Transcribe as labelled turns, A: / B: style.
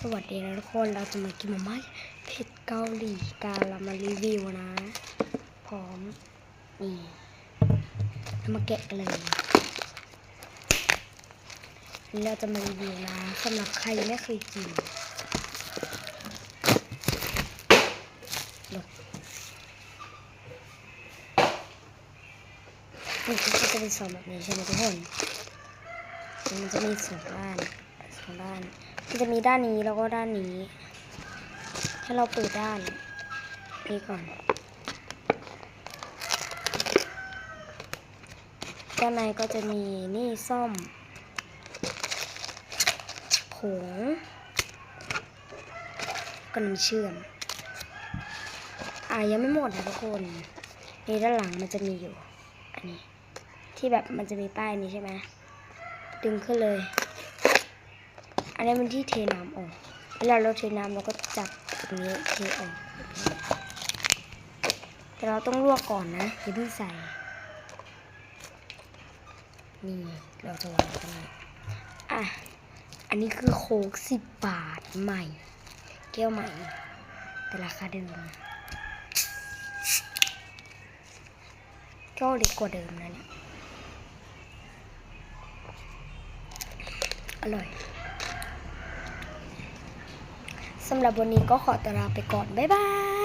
A: สวัสดีนะทุกคนเราจะมากินมาม่าเผ็ดเกาหลีกันเรามารีวิวนะพร้อมนี่เรามาแกะกันเลยนี่เราจะมารีวิวนะสำหรับใครไม่เคยกินนี่ก็จะเป็นซองแบบนี้ใช่ไหมทุกคนมันจะมีสองด้านมันจะมีด้านนี้แล้วก็ด้านนี้ให้เราเปิดด้านนี้ก่อนด้านในก็จะมีนี่ส้มผงกับน้ำเชื่อมยังไม่หมดนะทุกคนในด้านหลังมันจะมีอยู่อันนี้ที่แบบมันจะมีป้ายนี้ใช่ไหมดึงขึ้นเลยอันนี้มันที่เทน้ำออกเวลาเราเทน้ำเราก็จับตรงนี้เทออกแต่เราต้องลวกก่อนนะอย่าเพิ่งใส่นี่เราจะวางตรงนี้อันนี้คือโค้ก10 บาทใหม่แก้วใหม่แต่ราคาเดิมก็เล็กกว่าเดิมนะเนี่ยอร่อยสำหรับวันนี้ก็ขอตัวลาไปก่อนบ๊ายบาย